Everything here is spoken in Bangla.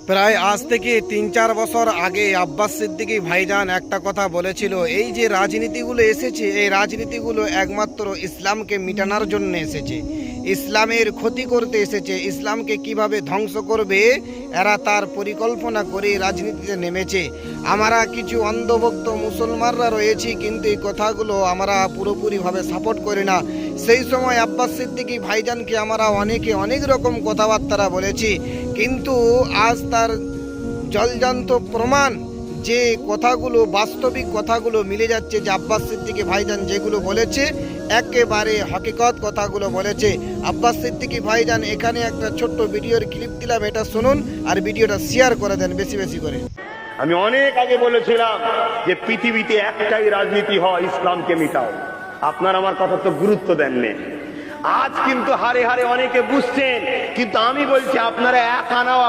প্রায় আজ থেকে ৩-৪ বছর আগে আব্বাস সিদ্দিকী ভাইজান একটা কথা বলেছিল, এই যে রাজনীতিগুলো এসেছে, এই রাজনীতিগুলো একমাত্র ইসলামকে মিটানোর জন্য এসেছে, ইসলামের ক্ষতি করতে এসেছে, ইসলামকে কিভাবে ধ্বংস করবে এরা তার পরিকল্পনা করে রাজনীতিতে নেমেছে। আমরা কিছু অন্ধভক্ত মুসলমানরা রয়েছি, কিন্তু এই কথাগুলো আমরা পুরোপুরিভাবে সাপোর্ট করি না। সেই সময় আব্বাস সিদ্দিকী ভাইজানকে আমরা অনেকে অনেক রকম কথাবার্তা বলেছি, কিন্তু আজ তার জলজান্ত প্রমাণ যে কথাগুলো, বাস্তবিক কথাগুলো মিলে যাচ্ছে যে আব্বাস সিদ্দিকী ভাইজান যেগুলো বলেছে একেবারে হকিকত কথাগুলো বলেছে। আব্বাস সিদ্দিকী ভাইজান এখানে একটা ছোট্ট ভিডিওর ক্লিপ দিলাম, এটা শুনুন আর ভিডিওটা শেয়ার করে দেন বেশি বেশি করে। আমি অনেক আগে বলেছিলাম যে পৃথিবীতে একটাই রাজনীতি হয়, ইসলামকে মিটাও। আপনার আমার কথা তো গুরুত্ব দেননি। আজ কিন্তু হারে হারে অনেকে বুঝছেন, কিন্তু আমি বলছি আপনারা এক আনাও